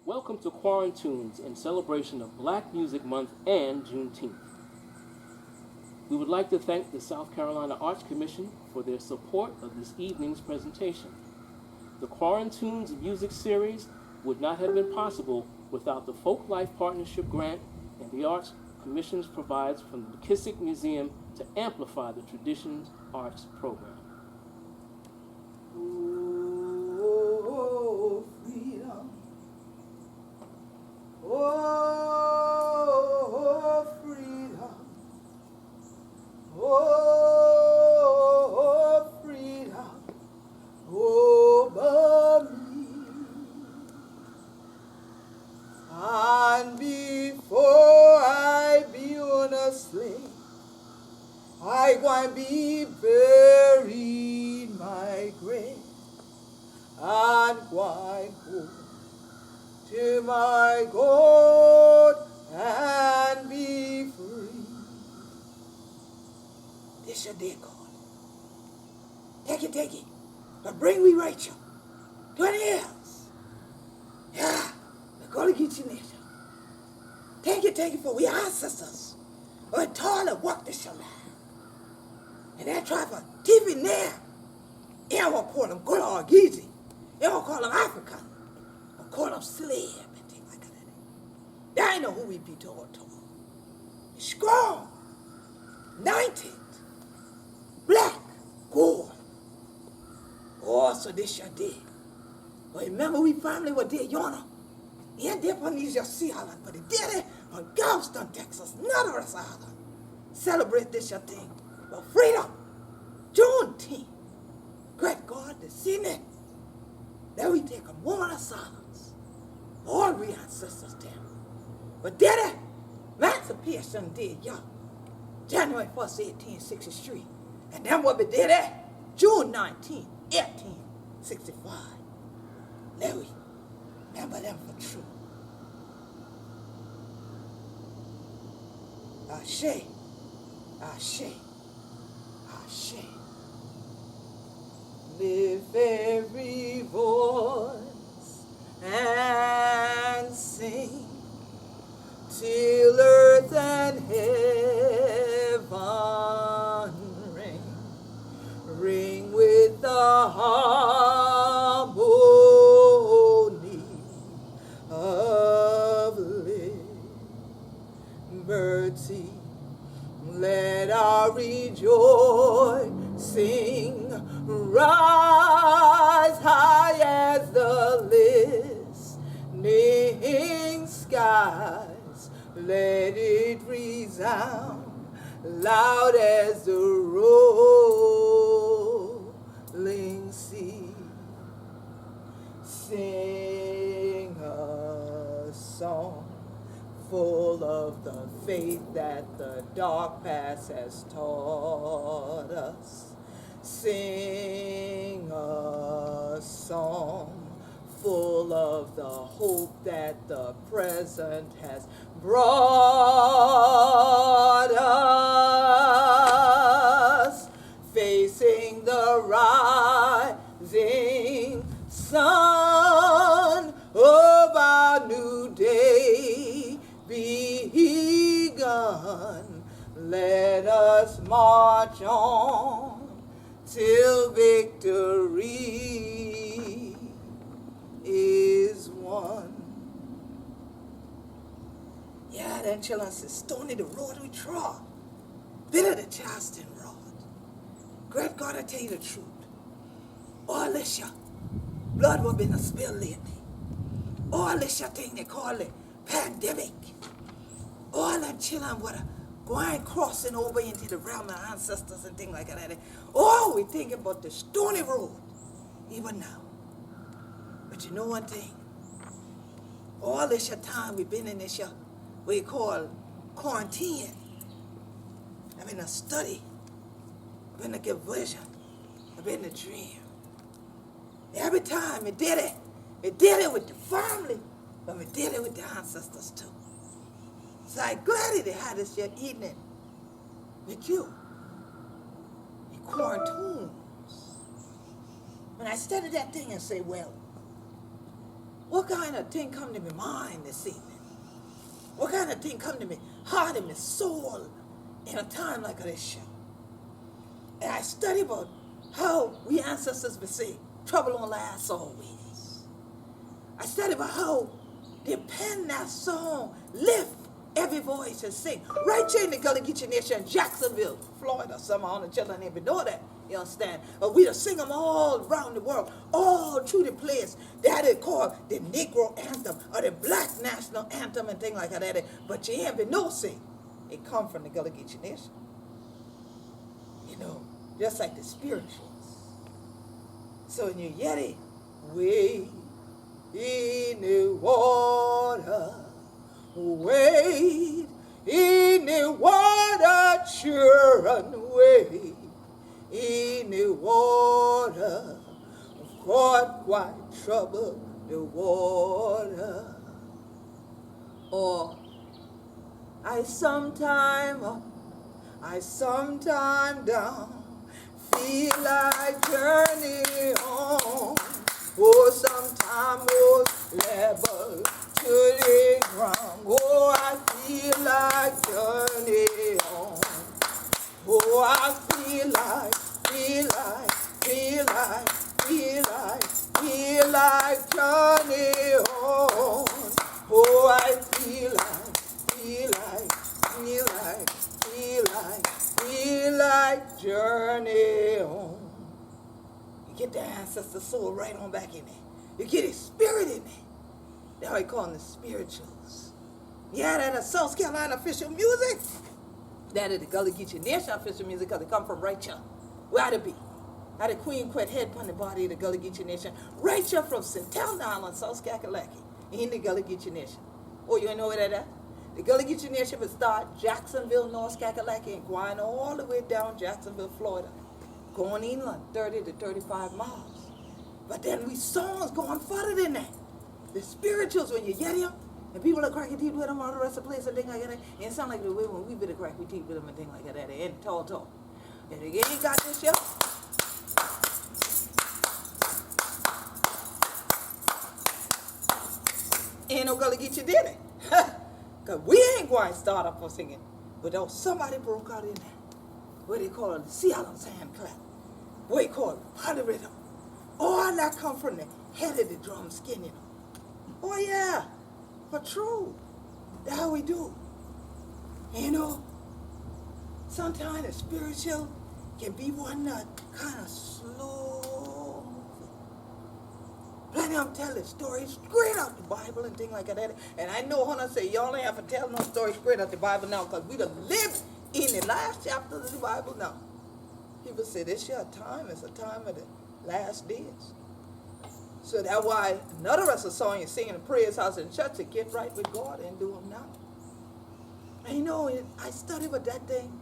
Welcome to Quarantunes in celebration of Black Music Month and Juneteenth. We would like to thank the South Carolina Arts Commission for their support of this evening's presentation. The Quarantunes music series would not have been possible without the Folk Life Partnership Grant and the Arts Commission provides from the McKissick Museum to amplify the Traditions Arts program. Oh, freedom. Oh, freedom. Oh, freedom. Over me. And before I be on a sling, I going to be buried in my grave. And going home to my God and be free. This your day, God. Take it. But bring me Rachel. 20 years. Yeah, the Gullah Geechee nation. Take it for we ancestors. Or toilet walk this your life. And they try for TV now. I won't call them Gullah or Geechee. I won't call them African. I call them slave and things like that. They ain't know who we be taught. Strong, 19, black, gold. Oh, so this your day. But remember we family were there, yonder. And there on these your Sea Island, but they did it on Galveston, Texas, none of us island. Celebrate this your thing. For freedom, Juneteenth. Great God, the Senate. Then we take a moment of silence. All we ancestors there. But did it? Emancipation did, y'all. January 1st, 1863. And then what we did it? June 19th, 1865. Let we remember them for true. Ashe, Ashe, Ashe. Lift every voice and sing till earth and heaven ring with the harmony of liberty. Let our rejoicing rise high as the listening skies. Let it resound loud as the rolling sea. Sing a song full of the faith that the dark past has taught us. Sing a song full of the hope that the present has brought us. Facing the rising sun of our new day begun. Let us march on till victory is won. Yeah, then children said, stony the road we trod, bitter the chastening rod. Great God, I tell you the truth. All this your blood will be spilled lately. All this your thing they call it pandemic. All them children would have going crossing over into the realm of ancestors and things like that. Oh, we think about the stony road even now. But you know one thing? All this your time we've been in this your, we call quarantine. I've been a study. I've been to get vision. I've been to dream. Every time we did it with the family, but we did it with the ancestors too. So I'm glad they had this year evening with you. In Quarantunes. When I studied that thing and say, well, what kind of thing come to my mind this evening? What kind of thing come to me heart and my soul in a time like this? And I study about how we ancestors would say, trouble won't last always. I study about how they pen that song, lift every voice and sing. Right here in the Gullah Geechee Nation in Jacksonville, Florida. Somehow the children didn't even know that. You understand? But we just sing them all around the world, all through the place. That they call the Negro anthem or the Black National Anthem and things like that. But you ain't been no sing. It come from the Gullah Geechee Nation. You know, just like the spirituals. So in your Yeti, wade in the water, wade in the water, children, wade in the water, God quite trouble the water. Or I sometime up, I sometime down, feel like journey on. Oh, sometime most level to the ground. Oh, I feel like journey on. Oh, I feel like journey on. Oh, I feel like journey on. You get the ancestor soul right on back in there. You get his spirit in there. That's how we call them the spirituals. Yeah, that is South Carolina official music. That is the Gullah Geechee Nation official music because it come from right here. Where to be? How the Queen Quet head upon the body of the Gullah Geechee Nation. Right here from Centel Island, South Kakalaki, in the Gullah Geechee Nation. Oh, you know where that is? The Gullah Geechee Nation would start Jacksonville, North Kakalaki, and going all the way down Jacksonville, Florida. Going inland 30 to 35 miles. But then we songs going further than that. The spirituals, when you get them, and people are cracking teeth with them all the rest of the place and things like that. And it sound like the way when we bit of crack, we teeth with them and things like that. And tall. And they ain't got this shit. Ain't no Gullah Geechee did it. Because we ain't going to start up for singing. But though somebody broke out in there. What they call it, the Sea Island Sand Clap. What they call it, polyrhythm. All that come from the head of the drum skin, you know. Oh yeah, but true. That's how we do. You know, sometimes the spiritual can be one that kind of slow. Plenty of them tell the stories straight out the Bible and things like that. And I know when I say y'all ain't have to tell no story straight out the Bible now because we done lived in the last chapter of the Bible now. People say this year time is a time of the last days. So that's why none of us are song you sing in the prayers house and church to get right with God and do them now. And you know, I studied with that thing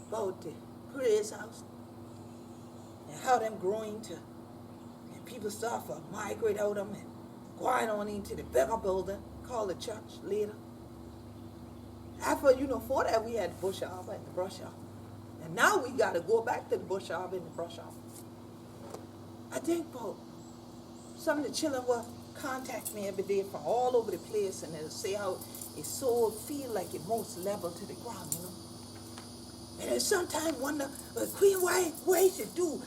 about the prayers house and how them growing to, and people start to migrate out of them and going on into the bigger building called the church later. After, you know, for that we had the bush arbor and the brush arbor. And now we got to go back to the bush arbor and the brush arbor. I think about some of the children will contact me every day from all over the place and they'll say how his soul feel like it most level to the ground, you know. And I sometimes wonder, Queen, why is it do?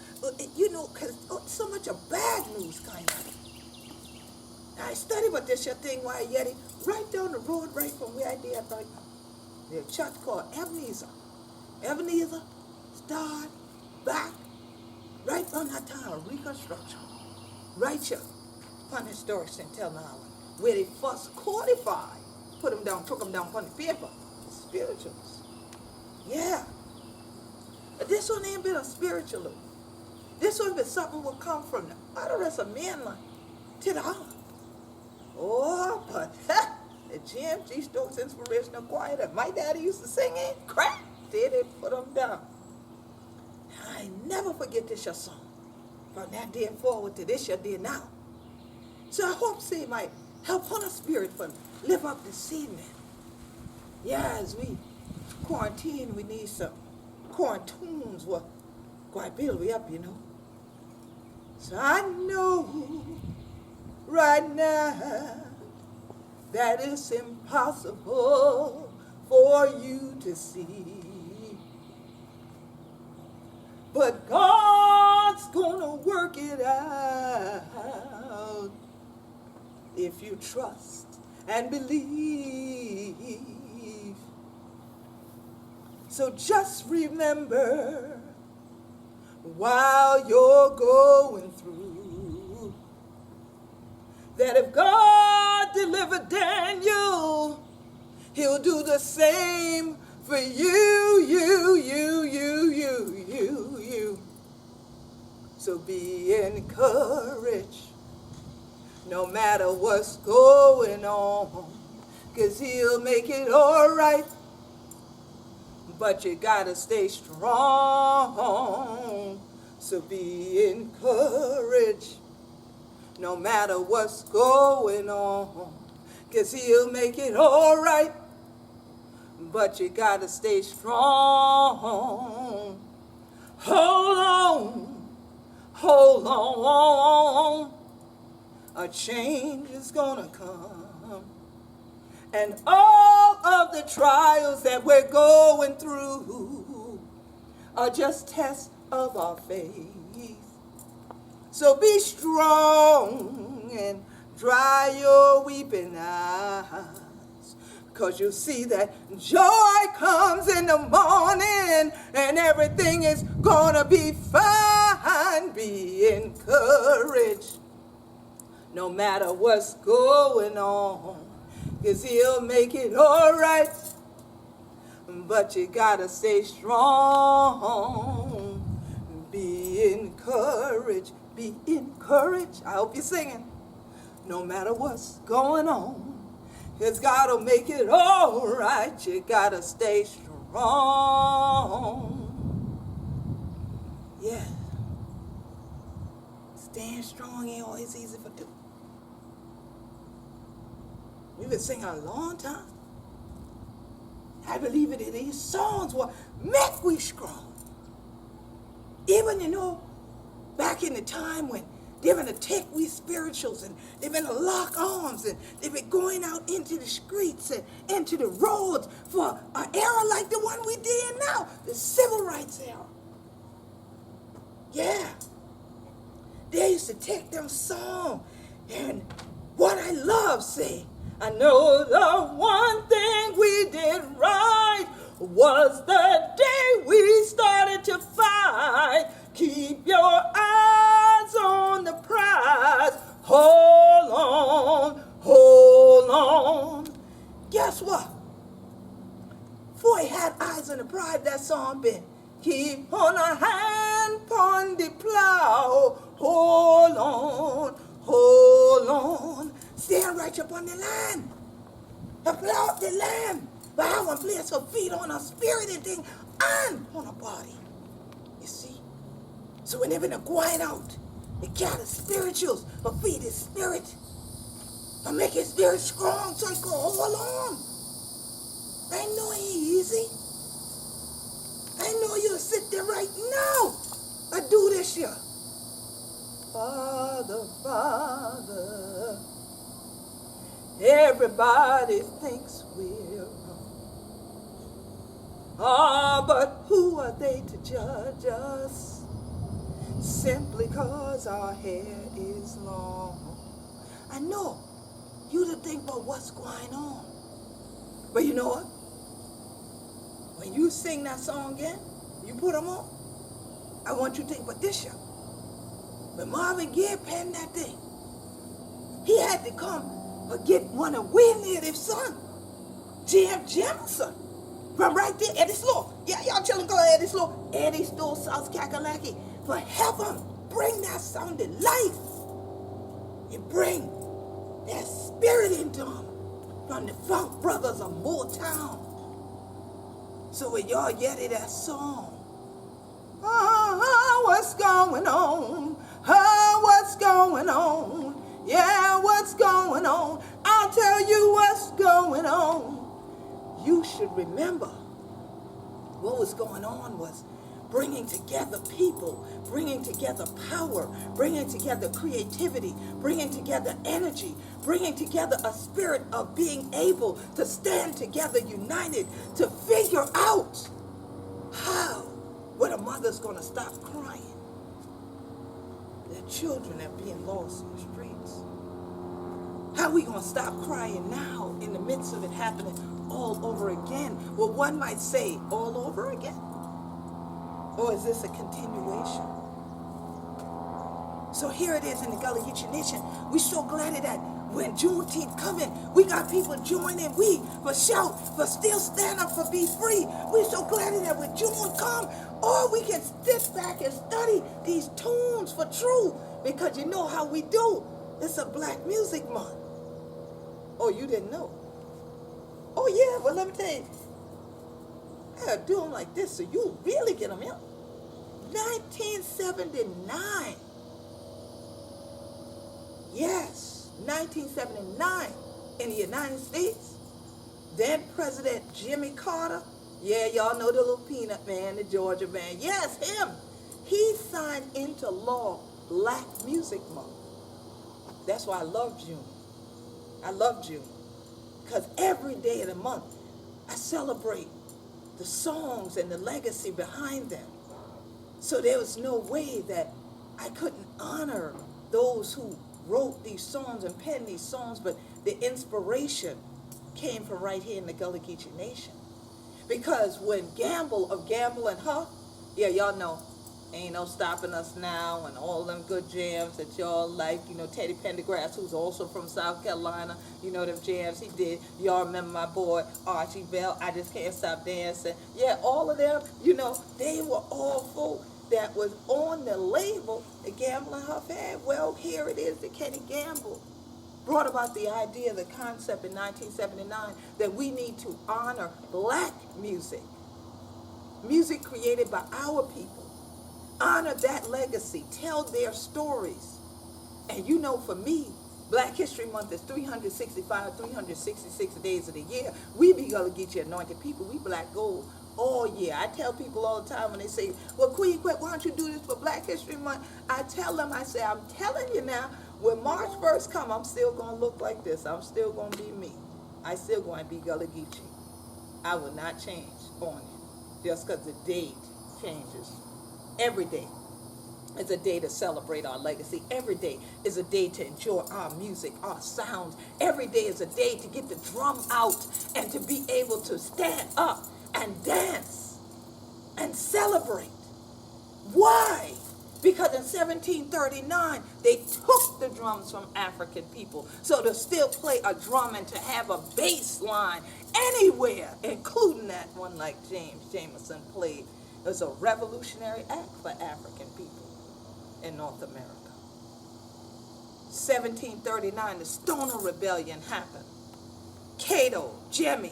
You know, because so much of bad news kind of. Now I study about this your thing, why Yeti, right down the road, right from where I did right now. There's a church called Ebenezer. Ebenezer, start back, right on that time of reconstruction. Right here, upon historic Centel Island, where they first codified, put them down, took them down upon the paper, spirituals. Yeah. But this one ain't been a spiritual. This one been something will come from the other rest of mainland to the island. Oh, but the GMG Stokes Inspirational Choir that my daddy used to sing in, crap, there they put them down. I never forget this your song. From that day forward to this your day now. So I hope say might help on a spirit for live up the seed, man. Yeah, as we quarantine, we need some Quarantunes what quite build we up, you know. So I know right now that it's impossible for you to see. But God's gonna work it out if you trust and believe. So just remember, while you're going through, that if God delivered Daniel, he'll do the same for you. So be encouraged no matter what's going on, 'cause he'll make it all right. But you gotta stay strong. So be encouraged no matter what's going on, 'cause he'll make it all right. But you gotta stay strong. Hold on. Hold on. A change is gonna come. And all of the trials that we're going through are just tests of our faith. So be strong and dry your weeping eyes, 'cause you'll see that joy comes in the morning and everything is gonna be fine. Be encouraged no matter what's going on, 'cause he'll make it all right. But you gotta stay strong. Be encouraged. Be encouraged. I hope you're singing. No matter what's going on, 'cause God will make it all right. You gotta stay strong. Yeah. Staying strong ain't always easy for do. We've been singing a long time. I believe it in these songs will make we strong. Even, back in the time when they've been attack we spirituals and they've been to lock arms and they've been going out into the streets and into the roads for an era like the one we did now, the civil rights era. Yeah. They used to take them songs and what I love say, I know the one thing we did right was the day we started to fight. Keep your eyes on the prize. Hold on, hold on. Guess what? Before he had eyes on the prize, that song been, keep on a hand upon the plow. Hold on, hold on. Stand right up on the line. Applaud the lamb. But I want to place her feet on her spirit and thing and on her body. You see? So whenever they're going out, they carry spirituals, but feed his spirit. And make his spirit strong so he can hold on. I know it ain't easy. I know you'll sit there right now and do this here. Father, Father, everybody thinks we're wrong. But who are they to judge us? Simply 'cause our hair is long. I know you to think about what's going on. But you know what? When you sing that song again, you put them on, I want you to think about this year. When Marvin Gaye penned that thing, he had to come and get one of Willie Native's son, Jim Jefferson, from right there, Eddie Slow. Yeah, y'all children call Eddie Slow. Eddie Slow, South Kakalaki. For help him bring that song to life. You bring that spirit into him from the Funk Brothers of Motown. So when y'all get it, that song, what's going on? What's going on? Yeah, what's going on? I'll tell you what's going on. You should remember what was going on was bringing together people, bringing together power, bringing together creativity, bringing together energy, bringing together a spirit of being able to stand together united to figure out how, when a mother's going to stop crying. Their children are being lost in the streets. How are we going to stop crying now in the midst of it happening all over again? Well, one might say, all over again? Or is this a continuation? So here it is in the Gullah Geechee Nation. We're so glad that when Juneteenth coming, we got people joining. We for shout, for still stand up, for be free. We're so glad that when June come, or we can sit back and study these tunes for true. Because you know how we do. It's a Black Music Month. Oh, you didn't know? Oh yeah, well let me tell you. I gotta do them like this so you really get them in. 1979. Yes, 1979 in the United States. Then President Jimmy Carter, yeah, y'all know the little peanut man, the Georgia man. Yes, him. He signed into law Black Music Month. That's why I love June. I love June. Because every day of the month, I celebrate the songs and the legacy behind them. So there was no way that I couldn't honor those who wrote these songs and penned these songs, but the inspiration came from right here in the Gullah Geechee Nation. Because when Gamble of Gamble and Huff, yeah, y'all know, Ain't No Stopping Us Now and all them good jams that y'all like, you know, Teddy Pendergrass, who's also from South Carolina, you know, them jams he did. Y'all remember my boy Archie Bell, I Just Can't Stop Dancing. Yeah, all of them, you know, they were all folk that was on the label that Gamble and Huff had. Well, here it is that Kenny Gamble brought about the idea, the concept in 1979 that we need to honor Black music. Music created by our people. Honor that legacy. Tell their stories. And you know, for me, Black History Month is 365, 366 days of the year. We be Gullah Geechee anointed people. We Black gold all year. I tell people all the time when they say, well, Queen Quet, why don't you do this for Black History Month? I tell them, I say, I'm telling you now, when March 1st come, I'm still going to look like this. I'm still going to be me. I still going to be Gullah Geechee. I will not change on it just because the date changes. Every day is a day to celebrate our legacy. Every day is a day to enjoy our music, our sounds. Every day is a day to get the drum out and to be able to stand up and dance and celebrate. Why? Because in 1739, they took the drums from African people. So to still play a drum and to have a bass line anywhere, including that one like James Jamerson played, was a revolutionary act for African people in North America. 1739, the Stoner Rebellion happened. Cato, Jimmy,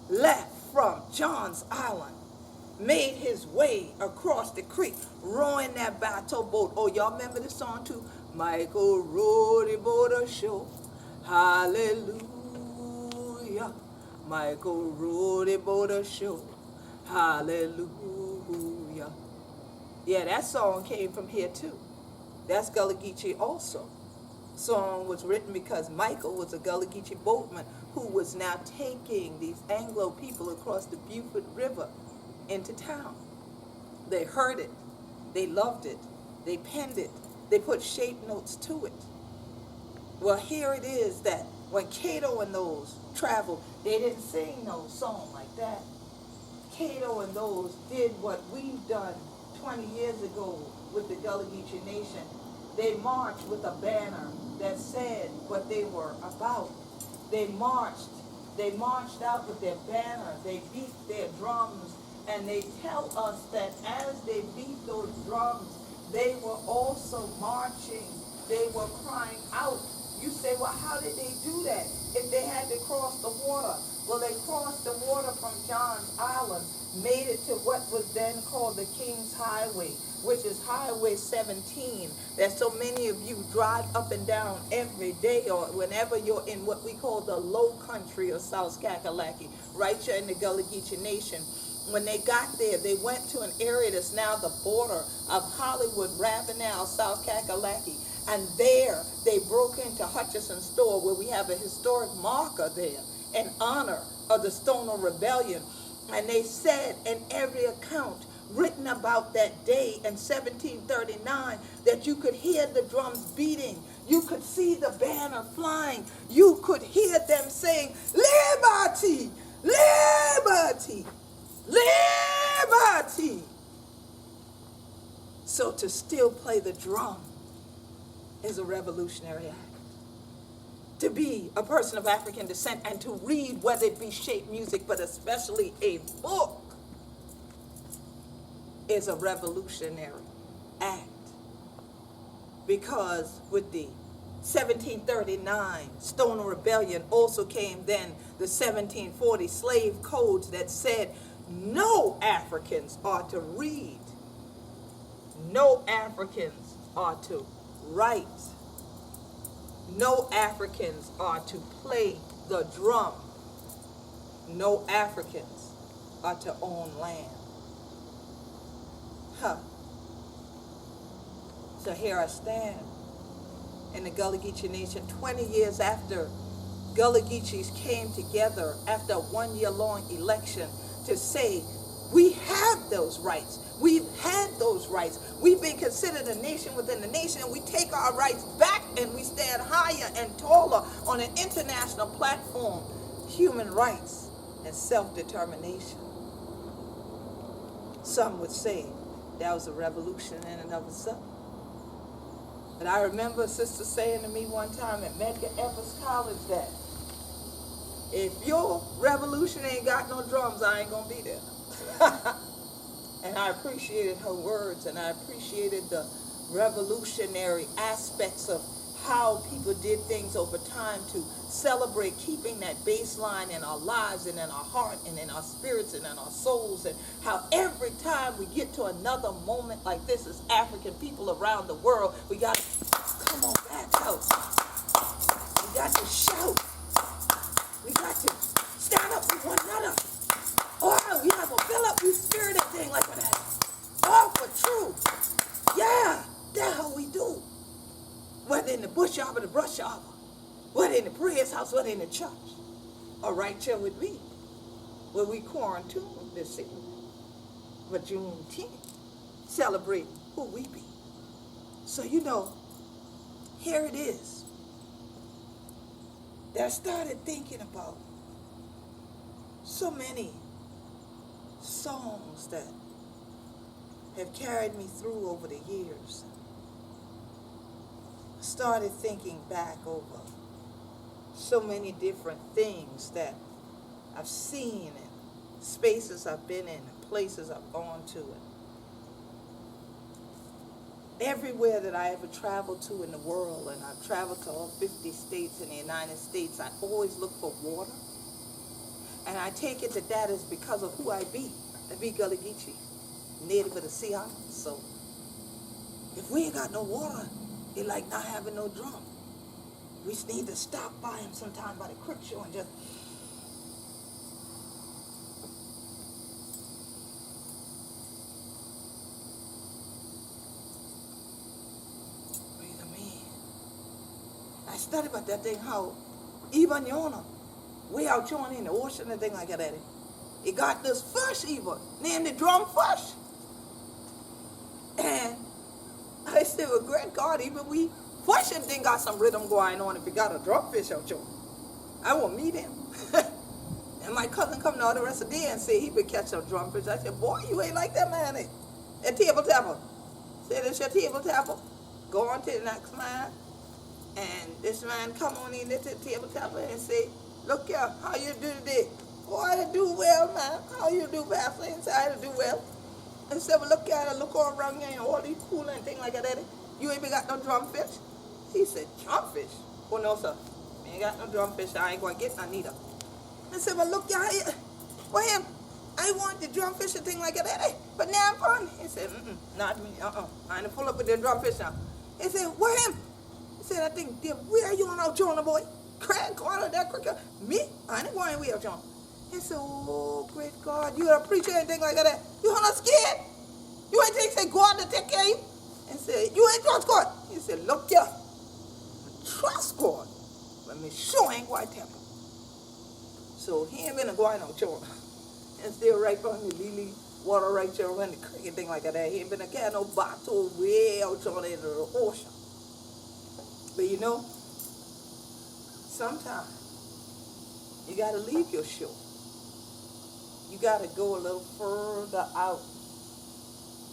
left from John's Island, made his way across the creek, rowing that battle boat. Oh, y'all remember the song too? Michael rowed the boat ashore. Hallelujah. Michael rowed the boat ashore. Hallelujah. Yeah, that song came from here too. That's Gullah Geechee also. Song was written because Michael was a Gullah Geechee boatman who was now taking these Anglo people across the Beaufort River into town. They heard it, they loved it, they penned it, they put shape notes to it. Well, here it is that when Cato and those traveled, they didn't sing no song like that. Cato and those did what we've done 20 years ago with the Gullah Geechee Nation. They marched with a banner that said what they were about. They marched out with their banner, they beat their drums, and they tell us that as they beat those drums, they were also marching. They were crying out. You say, well, how did they do that if they had to cross the water? Well, they crossed the water from John's Island, made it to what was then called the King's Highway, which is Highway 17, that so many of you drive up and down every day or whenever you're in what we call the low country of South Kakalaki, right here in the Gullah Geechee Nation. When they got there, they went to an area that's now the border of Hollywood, Ravenel, South Kakalaki. And there they broke into Hutchison's store, where we have a historic marker there in honor of the Stoner Rebellion. And they said in every account written about that day in 1739 that you could hear the drums beating. You could see the banner flying. You could hear them saying, "Liberty! Liberty! Liberty!" So to still play the drum is a revolutionary act. To be a person of African descent and to read, whether it be shape music, but especially a book, is a revolutionary act. Because with the 1739 Stoner Rebellion also came then the 1740 slave codes that said no Africans are to read, no Africans are to write, no Africans are to play the drum, no Africans are to own land. So here I stand in the Gullah Geechee Nation 20 years after Gullah Geechees came together after a 1-year-long election to say, we have those rights. We've had those rights. We've been considered a nation within the nation, and we take our rights back and we stand higher and taller on an international platform. Human rights and self-determination. Some would say that was a revolution in and of itself. But I remember a sister saying to me one time at Medgar Evers College that if your revolution ain't got no drums, I ain't gonna be there. And I appreciated her words, and I appreciated the revolutionary aspects of how people did things over time to celebrate keeping that baseline in our lives and in our heart and in our spirits and in our souls, and how every time we get to another moment like this as African people around the world, we got to come on back out. We got to shout. We got to stand up for one another. Oh, we have a fill up you spirited thing like that. Oh, for true. Yeah, that's how we do. Whether in the bush arbor, the brush arbor, whether in the prayers house, whether in the church, or right here with me, where we quarantune this evening, for Juneteenth, celebrating who we be. So, you know, here it is. That I started thinking about so many songs that have carried me through over the years. I started thinking back over so many different things that I've seen and spaces I've been in and places I've gone to. And everywhere that I ever traveled to in the world, and I've traveled to all 50 states in the United States, I always look for water. And I take it that is because of who I be. I be Gullah Geechee, native of the Sea Islands. So if we ain't got no water, it's like not having no drum. We just need to stop by him sometime by the creek shore and just breathe him in. I studied about that thing, how even Yona, way out yonder in the ocean and thing like that. It got this fish even, named the drum fish. And I said, well, great God, even we fishing thing got some rhythm going on if we got a drum fish out yonder. I will meet him. And my cousin come down the rest of the day and say he been catch up drum fish. I said, boy, you ain't like that man. A table tapper. Said, it's your table tapper. Go on to the next man. And this man come on in the table tapper and say, look here, how you do today? Oh, I do well, man. How you do, Pastor? He said, I do well. And said, well, look at it, look all around here and all these cool and things like that. You ain't got no drumfish? He said, drumfish? Oh, no, sir. I ain't got no drumfish. I ain't going to get none either. I said, well, look here. Well, I want the drumfish and thing like that. But now I'm fun. He said, not me. I ain't pull up with the drumfish now. He said, well, him. He said, I think, where are you on out, Jonah, boy? Craig, Carter, that cricket. Me? I ain't going way out, Jonah. He said, oh, great God, you a preacher and anything like that. You are not scared? You ain't think say God to take care of you? And said, you ain't trust God. He said, look here, trust God. But me sure ain't going to tell him. So he ain't been going no chore. And still right from the lily water right there when the cricket thing like that. He ain't been a carry no bottle way out on into the ocean. But you know, sometimes you gotta leave your shore. You gotta go a little further out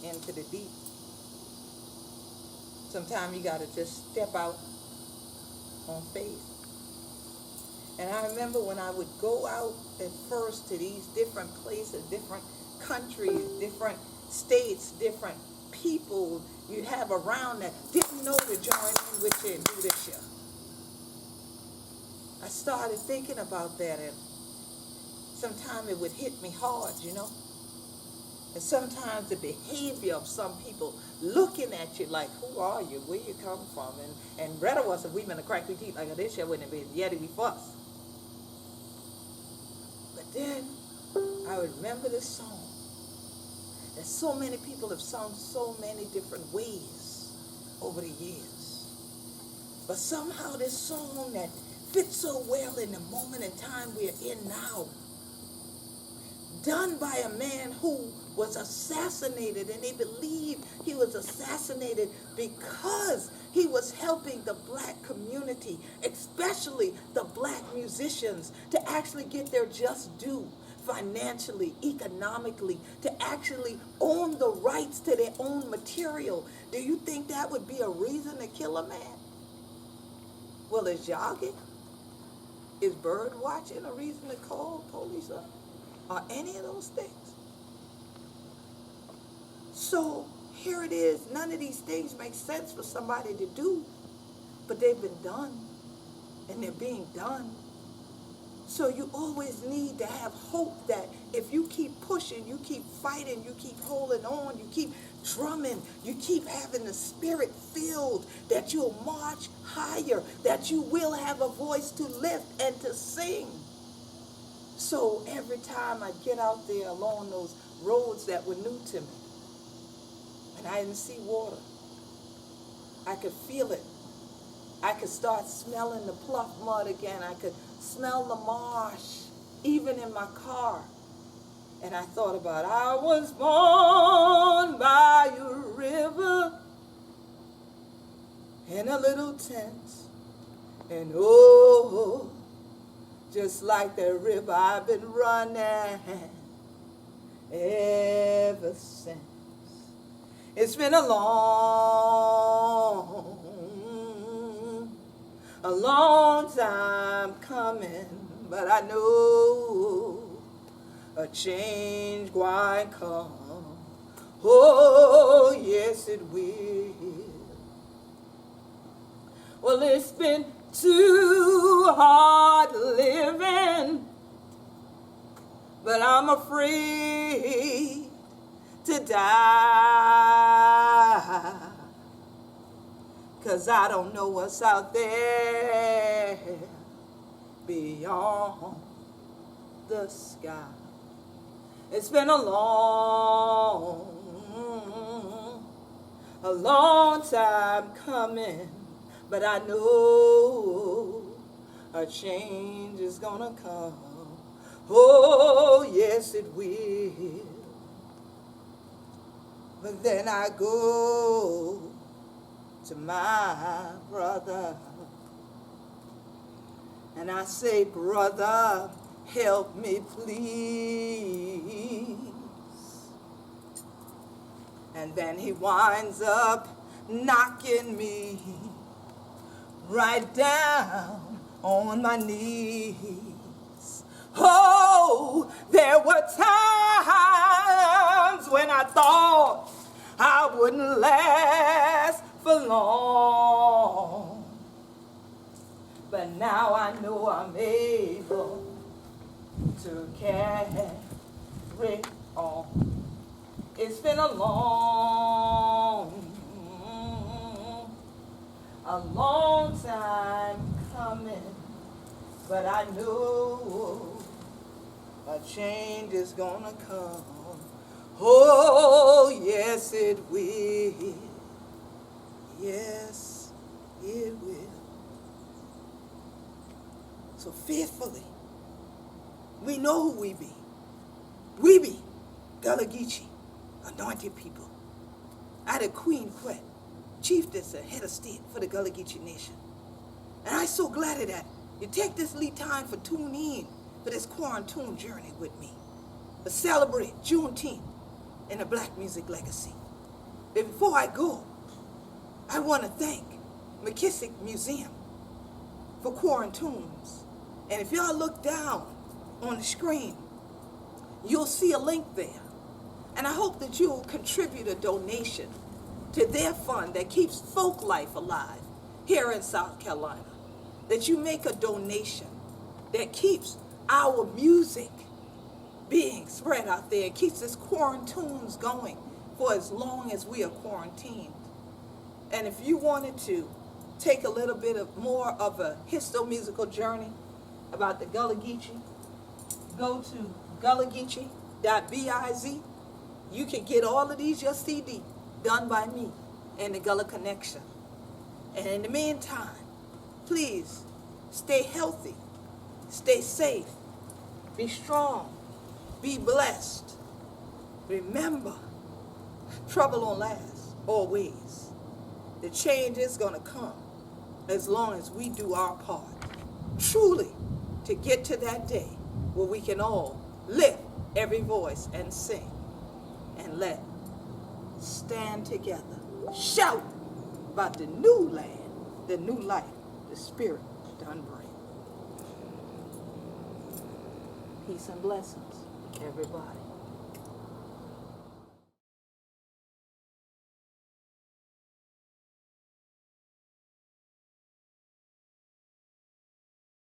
into the deep. Sometimes you gotta just step out on faith. And I remember when I would go out at first to these different places, different countries, different states, different people you'd have around that didn't know to join in with you and do this year. I started thinking about that, and sometimes it would hit me hard, you know. And sometimes the behavior of some people looking at you like, who are you? Where you come from? And rather was if we been to crack we teeth like this year wouldn't have been yet we fuss. But then I remember this song that so many people have sung so many different ways over the years. But somehow this song that fits so well in the moment in time we're in now, done by a man who was assassinated, and they believe he was assassinated because he was helping the black community, especially the black musicians, to actually get their just due financially, economically, to actually own the rights to their own material. Do you think that would be a reason to kill a man? Well, is jogging, is bird watching a reason to call police up? Or any of those things? So here it is. None of these things make sense for somebody to do, but they've been done, and they're being done. So you always need to have hope that if you keep pushing, you keep fighting, you keep holding on, you keep drumming, you keep having the spirit filled, that you'll march higher, that you will have a voice to lift and to sing. So every time I get out there along those roads that were new to me, and I didn't see water, I could feel it. I could start smelling the pluff mud again. I could smell the marsh, even in my car. And I thought about, I was born by a river in a little tent. And oh, just like that river, I've been running ever since. It's been a long time coming, but I know a change going come. Oh, yes, it will. Well, it's been too hard living, but I'm afraid to die, 'cause I don't know what's out there beyond the sky. It's been a long time coming, but I know a change is gonna come. Oh, yes, it will. But then I go to my brother, and I say, brother, help me please. And then he winds up knocking me right down on my knees. Oh, there were times when I thought I wouldn't last for long, but now I know I'm able to carry on. It's been a long time coming, but I know A change is gonna come. Oh, yes, it will. Yes, it will. So faithfully, we know who we be. We be Gullah Geechee, anointed people. I the Queen Quet, chiefess and head of state for the Gullah Geechee Nation. And I'm so glad that you take this lead time for tuning in for this quarantine journey with me. To celebrate Juneteenth and the Black music legacy. But before I go, I want to thank McKissick Museum for Quarantunes. And if y'all look down on the screen, you'll see a link there. And I hope that you'll contribute a donation to their fund that keeps folk life alive here in South Carolina. That you make a donation that keeps our music being spread out there. It keeps this quarantunes going for as long as we are quarantined. And if you wanted to take a little bit of more of a histo-musical journey about the Gullah Geechee, go to gullahgeechee.biz. You can get all of these, your CD, done by me and the Gullah Connection. And in the meantime, please stay healthy, stay safe, be strong, be blessed. Remember, trouble don't last always. The change is going to come as long as we do our part. Truly, to get to that day where we can all lift every voice and sing and let stand together. Shout about the new land, the new life, the Spirit done bring. Peace and blessings, everybody.